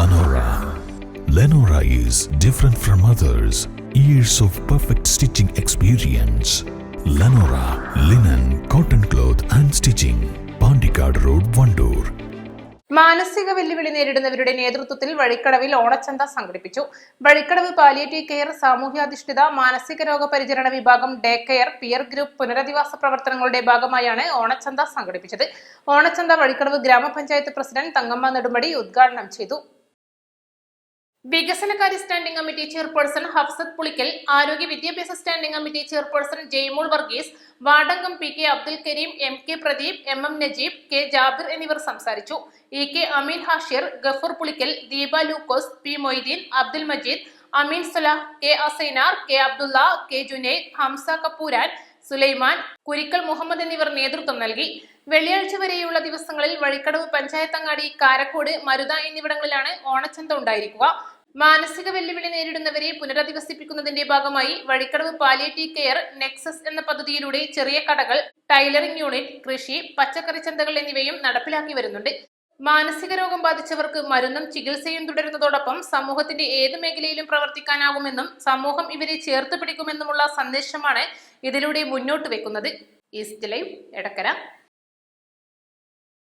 Lenora. Lenora is different from others. Years of perfect stitching experience. Lenora linen, cotton cloth and stitching. Pandikad Road, Vandoor. മാനസിക വെല്ലുവിളി നേരിടുന്നവരുടെ നേതൃത്വത്തിൽ വഴിക്കടവിൽ ഓണച്ചന്ത സംഘടിപ്പിച്ചു. Vazhikkadavu palliative care സാമൂഹ്യാധിഷ്ഠിത മാനസിക രോഗ പരിചരണ വിഭാഗം ഡേ കെയർ പിയർ ഗ്രൂപ്പ് പുനരധിവാസ പ്രവർത്തനങ്ങളുടെ ഭാഗമായാണ് ഓണച്ചന്ത സംഘടിപ്പിച്ചത്. ഓണച്ചന്ത വഴിക്കടവ് ഗ്രാമപഞ്ചായത്ത് പ്രസിഡന്റ് തങ്കമ്മ നെടുമ്പടി ഉദ്ഘാടനം ചെയ്തു. വികസനകാര്യ standing committee chairperson Hafsath Pulikkal, ആരോഗ്യ വിദ്യാഭ്യാസ standing committee chairperson Jaimol Varghese, വാർഡംഗം P K Abdul Kareem, M K Pradeep, M M Najeeb, K Jabir എന്നിവർ സംസാരിച്ചു. E K Ameen Hashir, Gafoor Pulikkal, Deepa Lukose, P Moideen, Abdul Majeed, Ameen Salah, K Assainar, K Abdulla, K Junaid, Hamsa Kapooran, Sulaiman, Kurikkal Muhammad എന്നിവർ നേതൃത്വം നൽകി. വെള്ളിയാഴ്ച വരെയുള്ള ദിവസങ്ങളിൽ വഴിക്കടവ് പഞ്ചായത്തങ്ങാടി, കാരക്കോട്, മരുത എന്നിവിടങ്ങളിലാണ് ഓണച്ചന്ത ഉണ്ടായിരിക്കുക. മാനസിക വെല്ലുവിളി നേരിടുന്നവരെ പുനരധിവസിപ്പിക്കുന്നതിന്റെ ഭാഗമായി വഴിക്കടവ് പാലിയേറ്റീവ് കെയർ നെക്സസ് എന്ന പദ്ധതിയിലൂടെ ചെറിയ കടകൾ, ടൈലറിംഗ് യൂണിറ്റ്, കൃഷി, പച്ചക്കറി ചന്തകൾ എന്നിവയും നടപ്പിലാക്കി വരുന്നുണ്ട്. മാനസിക രോഗം ബാധിച്ചവർക്ക് മരുന്നും ചികിത്സയും തുടരുന്നതോടൊപ്പം സമൂഹത്തിന്റെ ഏത് മേഖലയിലും പ്രവർത്തിക്കാനാകുമെന്നും സമൂഹം ഇവരെ ചേർത്ത് പിടിക്കുമെന്നുമുള്ള സന്ദേശമാണ് ഇതിലൂടെ മുന്നോട്ട് വെക്കുന്നത്. East live, Edakkara.